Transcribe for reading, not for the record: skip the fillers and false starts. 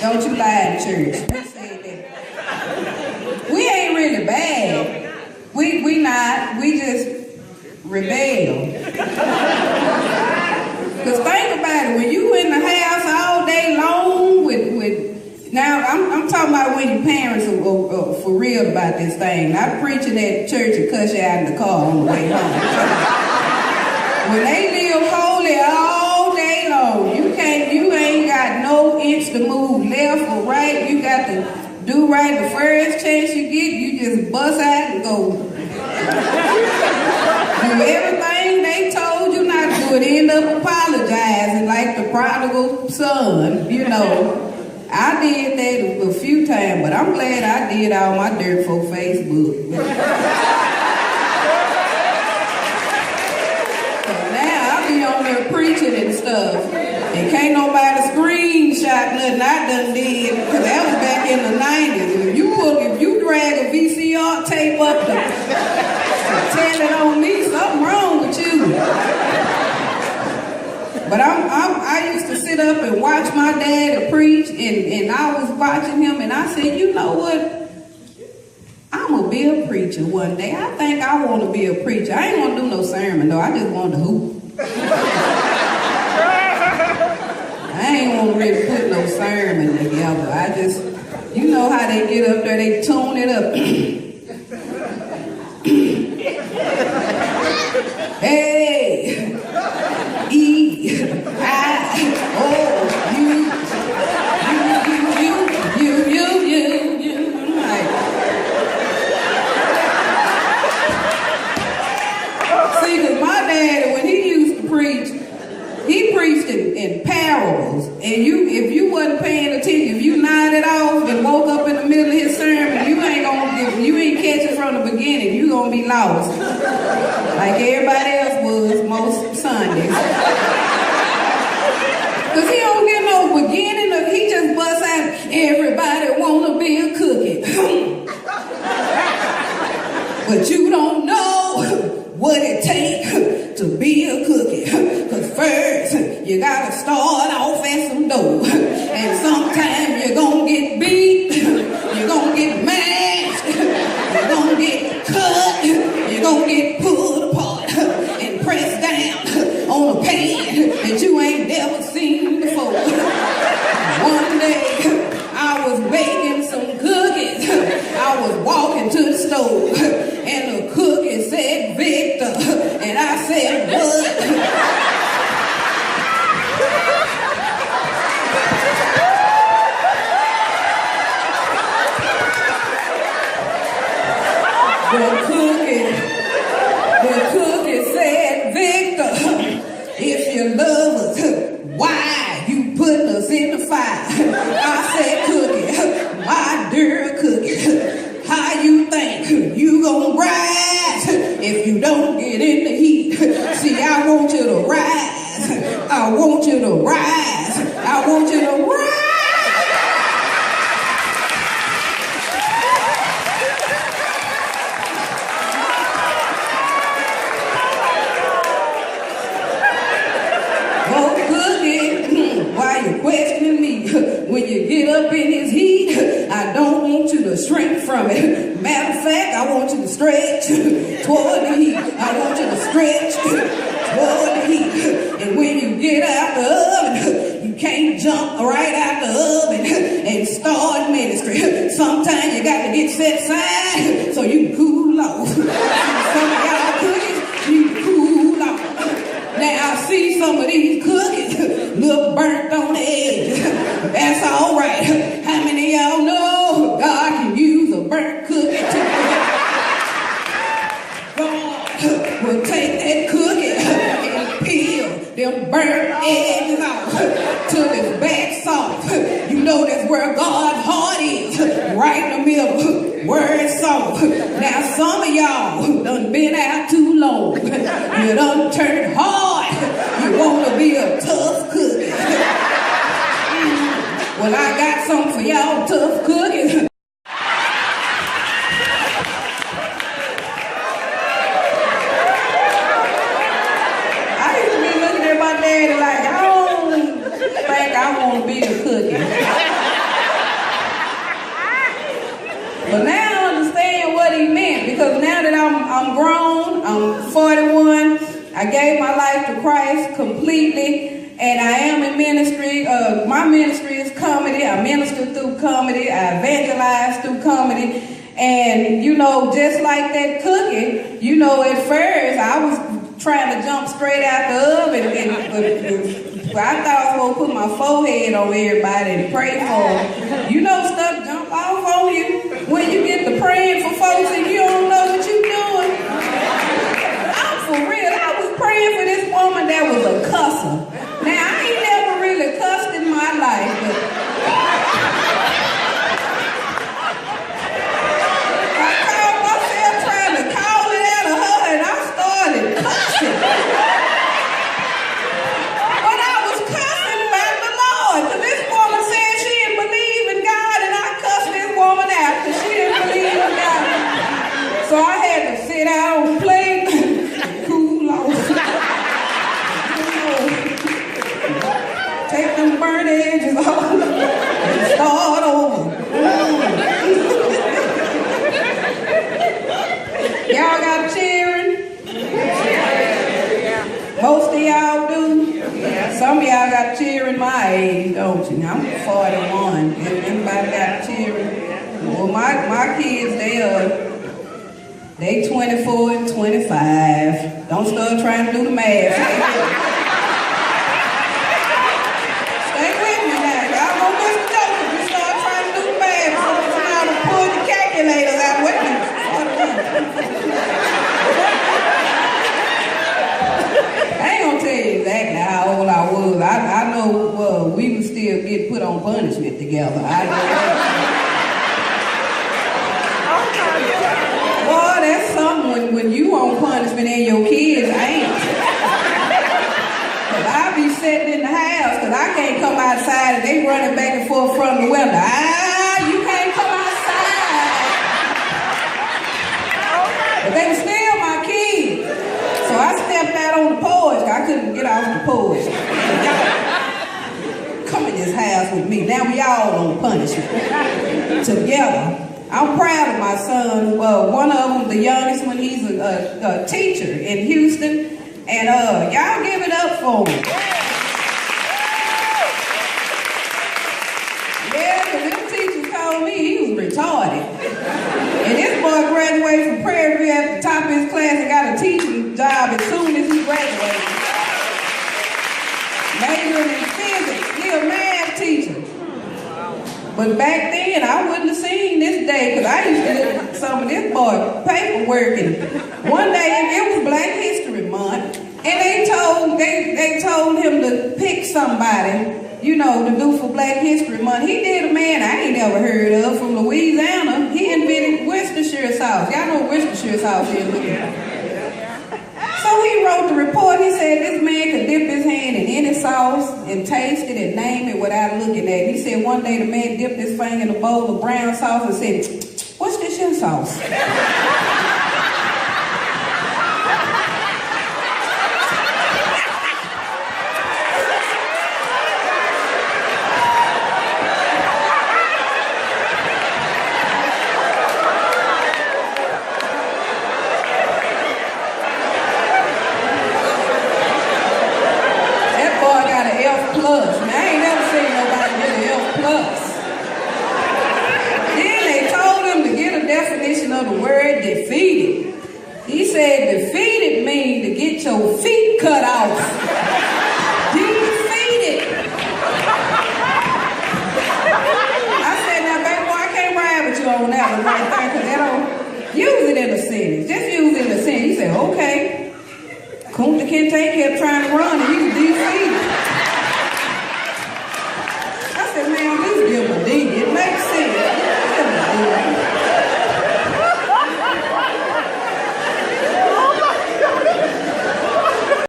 Don't you lie to church. We said that. We ain't really bad. We not. We just rebel. Because think about it. When you in the house all day long with now, I'm talking about when your parents are for real about this thing. Not preaching at church and cuss you out in the car on the way home. When they live holy all day long, you ain't got no inch to move left or right. You got to do right the first chance you get. You just bust out and go. Do everything they told you not to do and end up apologizing like the prodigal son, you know. I did that a few times, but I'm glad I did all my dirt for Facebook. On there preaching and stuff, and can't nobody screenshot nothing I done did, because that was back in the 90s. If you drag a VCR tape up to tell it on me, something wrong with you. But I used to sit up and watch my dad preach, and I was watching him, and I said, you know what? I'm going to be a preacher one day. I think I want to be a preacher. I ain't going to do no sermon, though. I just want to hoop. I ain't want to really put no sermon together. I just, you know how they get up there, they tune it up. Hey, E-I-O-U. See, because my dad, when he used to preach, he preached in parables. And if you wasn't paying attention, if you nodded off and woke up in the middle of his sermon, you ain't catch it from the beginning. You gonna be lost. Like everybody else was most Sundays. Cause he don't get no beginning, he just busts out, everybody wanna be a cookie. But you don't know what it takes to be a cookie. Cause first, you gotta start off at some dough. And sometimes you're gonna get beat, you're gonna get mashed, you're gonna get cut, you're gonna get pulled apart and pressed down on a pan that you ain't never seen before. One day, I was baking some cookies. I was walking to the stove, and the cookie said Victor, and I said what? The cookie said, Victor, if you love us, why you putting us in the fire? I said, cookie, my dear cookie, how you think you gonna rise if you don't get in the heat? See, I want you to rise. I want you to rise. I want you to rise. Questioning me when you get up in his heat. I don't want you to shrink from it. Matter of fact, I want you to stretch toward the heat. I want you to stretch toward the heat. And when you get out the oven, you can't jump right out the oven and start ministry. Sometimes you got to get set aside so you can cool off. Some of y'all cookies, you can cool off. Now I see some of these cookies look burnt on the edge. That's all right. How many of y'all know God can use a burnt cookie too? God will take that cookie and peel them burnt edges off till it's back soft. You know that's where God's heart is, right in the middle, where it's soft. Now some of y'all done been out too long. You done turned hard. You want to be a tough cookie. Well, I got something for y'all tough cookies. I used to be looking at my daddy like, I don't think I want to be a cookie. I'm grown. I'm 41. I gave my life to Christ completely, and I am in ministry. My ministry is comedy. I minister through comedy. I evangelize through comedy. And, you know, just like that cookie, you know, at first I was trying to jump straight out the oven, but I thought I was going to put my forehead on everybody and pray for them. You know, stuff jump off on you when you get to praying for folks and you don't know what you're doing. I'm for real. I was praying for this woman that was a cusser. Now, I ain't never really cussed in my life, but I called myself trying to call it out of her, and I started cussing. But I was cussing by the Lord, because this woman said she didn't believe in God, and I cussed this woman out because she didn't believe in God. So I had to sit down and play cool off. Take them burnt edges off and start over. Y'all got cheering? Most of y'all do? Some of y'all got cheering my age, don't you? I'm 41. Anybody got cheering? Well, my kids, they 24 and 25. Don't start trying to do the math. Stay with me now. Y'all gonna miss the joke if you start trying to do the math. So somebody will pull the calculators out. Wait a minute. I ain't gonna tell you exactly how old I was. I know we would still get put on punishment together. I know that. Boy, that's something when you on punishment and your kids ain't. Cause I be sitting in the house because I can't come outside and they running back and forth from the window. You can't come outside. But they were still my kids. So I stepped out on the porch. I couldn't get off the porch. Come in this house with me. Now we all on punishment together. I'm proud of my son. One of them, the youngest one, he's a teacher in Houston. And y'all give it up for him. Yeah, because them teachers told me he was retarded. And this boy graduated from Prairie View at the top of his class and got a teaching job as soon as he graduated. Majoring in physics, he a math teacher. But back then, I wouldn't have seen this day because I used to look at some of this boy paperwork. And one day, it was Black History Month, and they told him to pick somebody, you know, to do for Black History Month. He did a man I ain't never heard of from Louisiana. He invented Worcestershire sauce. Y'all know what Worcestershire sauce is. So he wrote the report. He said this man could dip his hand in any sauce and taste it and name it without looking at it. He said one day the man dipped his finger in a bowl of brown sauce and said, "What's this your sauce?" Of the word defeated. He said defeated means to get your feet cut off. Defeated. I said, now baby boy, I can't ride with you on that one right there because they don't use it in a sentence. Just use it in a sentence. He said, okay. Kunta Kinte kept trying to run and he was defeated.